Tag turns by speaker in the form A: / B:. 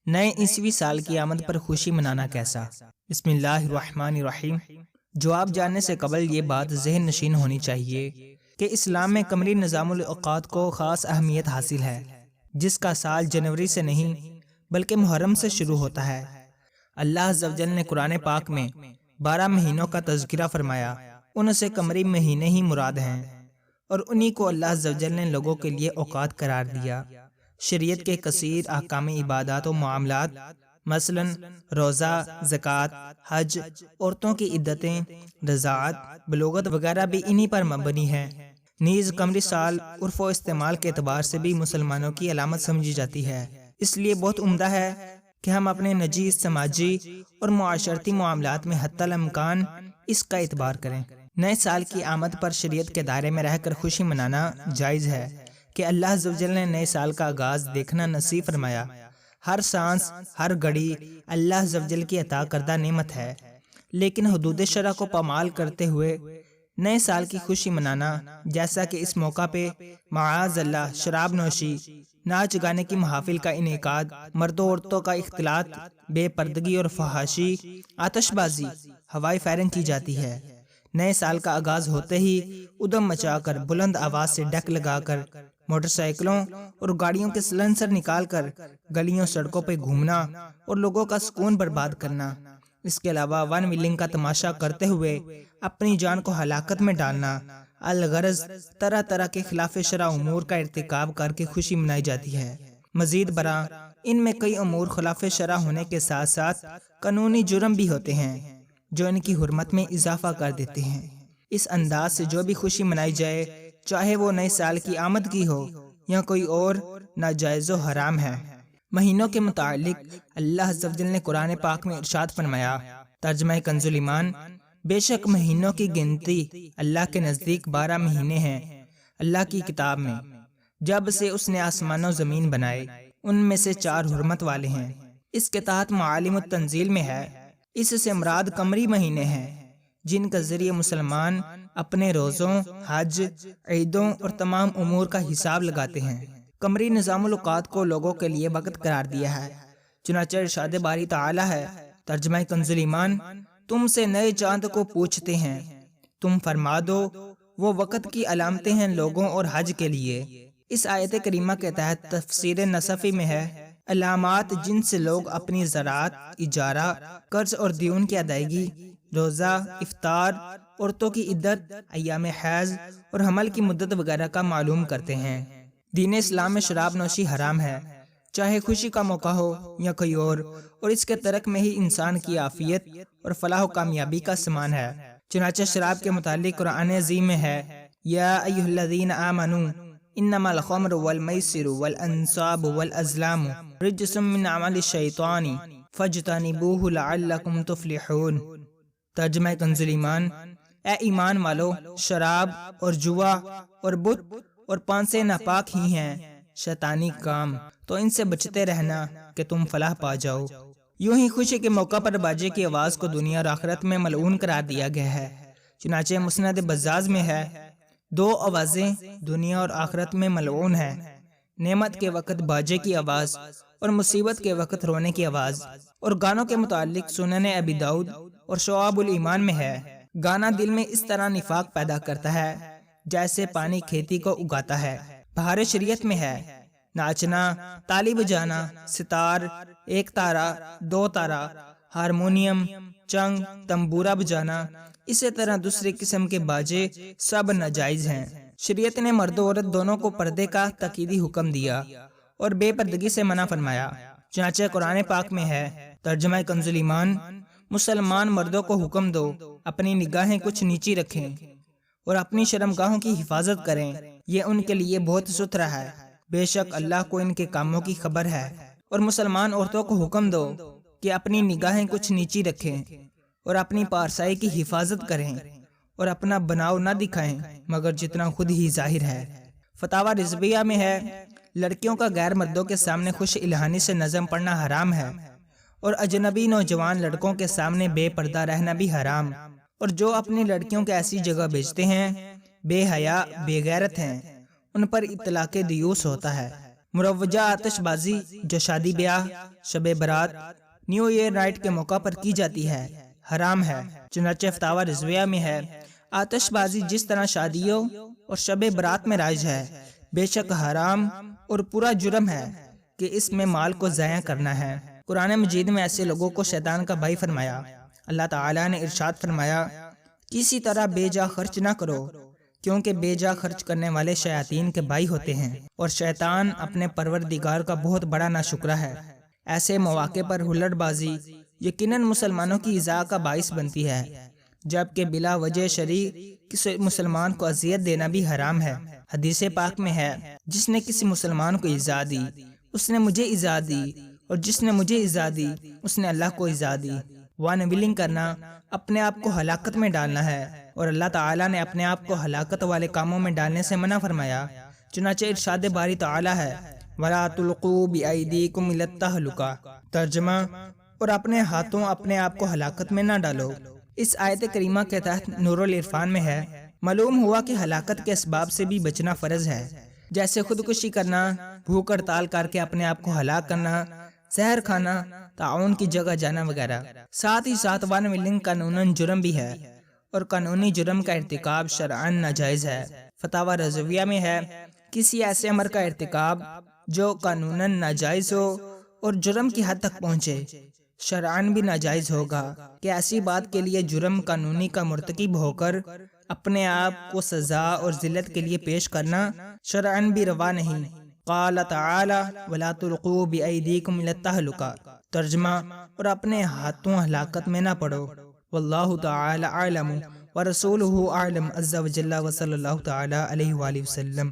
A: نئے عیسوی سال کی آمد پر خوشی منانا کیسا؟ بسم اللہ الرحمن الرحیم۔ جواب جاننے سے قبل یہ بات ذہن نشین ہونی چاہیے کہ اسلام میں قمری نظام الاوقات کو خاص اہمیت حاصل ہے، جس کا سال جنوری سے نہیں بلکہ محرم سے شروع ہوتا ہے۔ اللہ عز و جل نے قرآن پاک میں 12 مہینوں کا تذکرہ فرمایا، ان سے قمری مہینے ہی مراد ہیں، اور انہی کو اللہ عز و جل نے لوگوں کے لیے اوقات قرار دیا۔ شریعت کے کثیر احکام عبادات و معاملات مثلا روزہ، زکوٰۃ، حج، عورتوں کی عدتیں، رضاعت، بلوغت وغیرہ بھی انہی پر مبنی ہے۔ نیز قمری سال عرف و استعمال کے اعتبار سے بھی مسلمانوں کی علامت سمجھی جاتی ہے، اس لیے بہت عمدہ ہے کہ ہم اپنے نجی، سماجی اور معاشرتی معاملات میں حتی الامکان اس کا اعتبار کریں۔ نئے سال کی آمد پر شریعت کے دائرے میں رہ کر خوشی منانا جائز ہے کہ اللہ عز و جل نے نئے سال کا آغاز دیکھنا نصیب فرمایا۔ ہر سانس، ہر گھڑی اللہ عز و جل کی عطا کردہ نعمت ہے، لیکن حدود شرع کو پامال کرتے ہوئے نئے سال کی خوشی منانا، جیسا کہ اس موقع پہ معاذ اللہ شراب نوشی، ناچ گانے کی محافل کا انعقاد، مردوں عورتوں کا اختلاط، بے پردگی اور فحاشی، آتش بازی، ہوائی فائرنگ کی جاتی ہے۔ نئے سال کا آغاز ہوتے ہی ادھم مچا کر، بلند آواز سے ڈیک لگا کر، موٹر سائیکلوں اور گاڑیوں کے سلنسر نکال کر گلیوں سڑکوں پہ گھومنا اور لوگوں کا سکون برباد کرنا، اس کے علاوہ ون ویلنگ کا تماشا کرتے ہوئے اپنی جان کو ہلاکت میں ڈالنا، الغرض طرح طرح کے خلاف شرع امور کا ارتکاب کر کے خوشی منائی جاتی ہے۔ مزید برآں ان میں کئی امور خلاف شرع ہونے کے ساتھ ساتھ قانونی جرم بھی ہوتے ہیں جو ان کی حرمت میں اضافہ کر دیتے ہیں۔ اس انداز سے جو بھی خوشی منائی جائے، چاہے وہ نئے سال کی آمد کی ہو یا کوئی اور، ناجائز و حرام ہے۔ مہینوں کے متعلق اللہ عز و جل نے قرآن پاک میں ارشاد فرمایا، ترجمہ کنز ایمان، بے شک مہینوں کی گنتی اللہ کے نزدیک 12 مہینے ہیں اللہ کی کتاب میں، جب سے اس نے آسمان و زمین بنائے، ان میں سے 4 حرمت والے ہیں۔ اس کے تحت معالم التنزیل میں ہے، اس سے مراد قمری مہینے ہیں جن کا ذریعہ مسلمان اپنے روزوں، حج، عیدوں اور تمام امور کا حساب لگاتے ہیں۔ قمری نظام الاوقات کو لوگوں کے لیے وقت قرار دیا ہے، چنانچہ ارشاد باری تعالی ہے، ترجمہ کنز ایمان، تم سے نئے چاند کو پوچھتے ہیں، تم فرما دو وہ وقت کی علامتیں ہیں لوگوں اور حج کے لیے۔ اس آیت کریمہ کے تحت تفسیر نصفی میں ہے، علامات جن سے لوگ اپنی زراعت، اجارہ، قرض اور دیون کی ادائیگی، روزہ، افطار، عورتوں کی عدت، ایام حیض اور حمل کی مدت وغیرہ کا معلوم کرتے ہیں۔ دین اسلام میں شراب نوشی حرام ہے، چاہے خوشی کا موقع ہو یا کوئی اور اس کے ترک میں ہی انسان کی عافیت اور فلاح و کامیابی کا سامان ہے۔ چنانچہ شراب کے متعلق قرآن عظیم میں ہے، یا ایھا الذین آمنوا انما الخمر والمیسر والانصاب والازلام رجس من عمل الشیطان فاجتنبوہ لعلکم تفلحون۔ ترجمہ کنز ایمان، اے ایمان والو، شراب اور جوا اور بت اور پان سے ناپاک ہی ہیں شیطانی کام، تو ان سے بچتے رہنا کہ تم فلاح پا جاؤ۔ یوں ہی خوشی کے موقع پر باجے کی آواز کو دنیا اور آخرت میں ملعون قرار دیا گیا ہے، چنانچہ مسند بزاز میں ہے، 2 آوازیں دنیا اور آخرت میں ملعون ہیں، نعمت کے وقت باجے کی آواز اور مصیبت کے وقت رونے کی آواز۔ اور گانوں کے متعلق سنن ابی داؤد اور شعب الایمان میں ہے، گانا دل میں اس طرح نفاق پیدا کرتا ہے جیسے پانی کھیتی کو اگاتا ہے۔ بہار شریعت میں ہے، ناچنا، تالی بجانا، ستار، 1 تارا، 2 تارا، ہارمونیم، چنگ، تمبورا بجانا، اسی طرح دوسری قسم کے باجے سب ناجائز ہیں۔ شریعت نے مرد و عورت دونوں کو پردے کا تاکیدی حکم دیا اور بے پردگی سے منع فرمایا، چنانچہ قرآن پاک میں ہے، ترجمہ کنز ایمان، مسلمان مردوں کو حکم دو اپنی نگاہیں کچھ نیچی رکھیں اور اپنی شرمگاہوں کی حفاظت کریں، یہ ان کے لیے بہت ستھرا ہے، بے شک اللہ کو ان کے کاموں کی خبر ہے۔ اور مسلمان عورتوں کو حکم دو کہ اپنی نگاہیں کچھ نیچی رکھیں اور اپنی پارسائی کی حفاظت کریں اور اپنا بناؤ نہ دکھائیں مگر جتنا خود ہی ظاہر ہے۔ فتاوی رضویہ میں ہے، لڑکیوں کا غیر مردوں کے سامنے خوش الہانی سے نظم پڑھنا حرام ہے، اور اجنبی نوجوان لڑکوں کے سامنے بے پردہ رہنا بھی حرام، اور جو اپنی لڑکیوں کو ایسی جگہ بھیجتے ہیں بے حیا، بے غیرت ہیں، ان پر اطلاق دیوس ہوتا ہے۔ مروجہ آتش بازی جو شادی بیاہ، Shab Barat, new year night کے موقع پر کی جاتی ہے حرام ہے۔ چنانچہ فتاوی رضویہ میں ہے آتش بازی جس طرح شادیوں اور شب برات میں رائج ہے بے شک حرام اور پورا جرم ہے کہ اس میں مال کو ضائع کرنا ہے۔ قرآن مجید میں ایسے لوگوں کو شیطان کا بھائی فرمایا۔ اللہ تعالیٰ نے ارشاد فرمایا کسی طرح بے جا خرچ نہ کرو، کیونکہ بے جا خرچ کرنے والے شیاطین کے بھائی ہوتے ہیں، اور شیطان اپنے پروردگار کا بہت بڑا ناشکرا ہے۔ ایسے مواقع پر ہلڑ بازی یقیناً مسلمانوں کی ایذاء کا باعث بنتی ہے، جبکہ بلا وجہ شرعی کسی مسلمان کو اذیت دینا بھی حرام ہے۔ حدیث پاک میں ہے جس نے کسی مسلمان کو ایذاء دی اس نے مجھے ایذاء دی، اور جس نے مجھے ایذاء دی اس نے اللہ کو ایذاء دی۔ وان ولنگ کرنا اپنے آپ کو ہلاکت میں ڈالنا ہے، اور اللہ تعالیٰ نے اپنے آپ کو ہلاکت والے کاموں میں ڈالنے سے منع فرمایا۔ چنانچہ ارشاد باری تعالیٰ ہے وَلَا تُلْقُوا بِأَيْدِيكُمْ إِلَى التَّهْلُكَةِ، ترجمہ اور اپنے ہاتھوں اپنے آپ کو ہلاکت میں نہ ڈالو۔ اس آیت کریمہ کے تحت نور العرفان میں ہے معلوم ہوا کہ ہلاکت کے اسباب سے بھی بچنا فرض ہے، جیسے خودکشی کرنا، بھوک ہڑتال کر کے اپنے آپ کو ہلاک کرنا، زہر کھانا، تعاون کی جگہ جانا وغیرہ۔ ساتھ ہی ساتھ ون ولنگ قانوناً جرم بھی ہے، اور قانونی جرم کا ارتکاب شرعاً ناجائز ہے۔ فتاوی رضویہ میں ہے کسی ایسے امر کا ارتکاب جو قانوناً ناجائز ہو اور جرم کی حد تک پہنچے شرعاً بھی ناجائز ہوگا، کہ ایسی بات کے لیے جرم قانونی کا مرتکب ہو کر اپنے آپ کو سزا اور ذلت کے لیے پیش کرنا شرعاً بھی روا نہیں۔ قال تعالی وَلَا تُلْقُوا بِأَيْدِيكُمْ إِلَى التَّهْلُكَةِ، ترجمہ اور اپنے ہاتھوں ہلاکت میں نہ پڑو۔ واللہ تعالی اعلم ورسولہ اعلم عز وجل وصلی اللہ تعالی علیہ وآلہ وسلم۔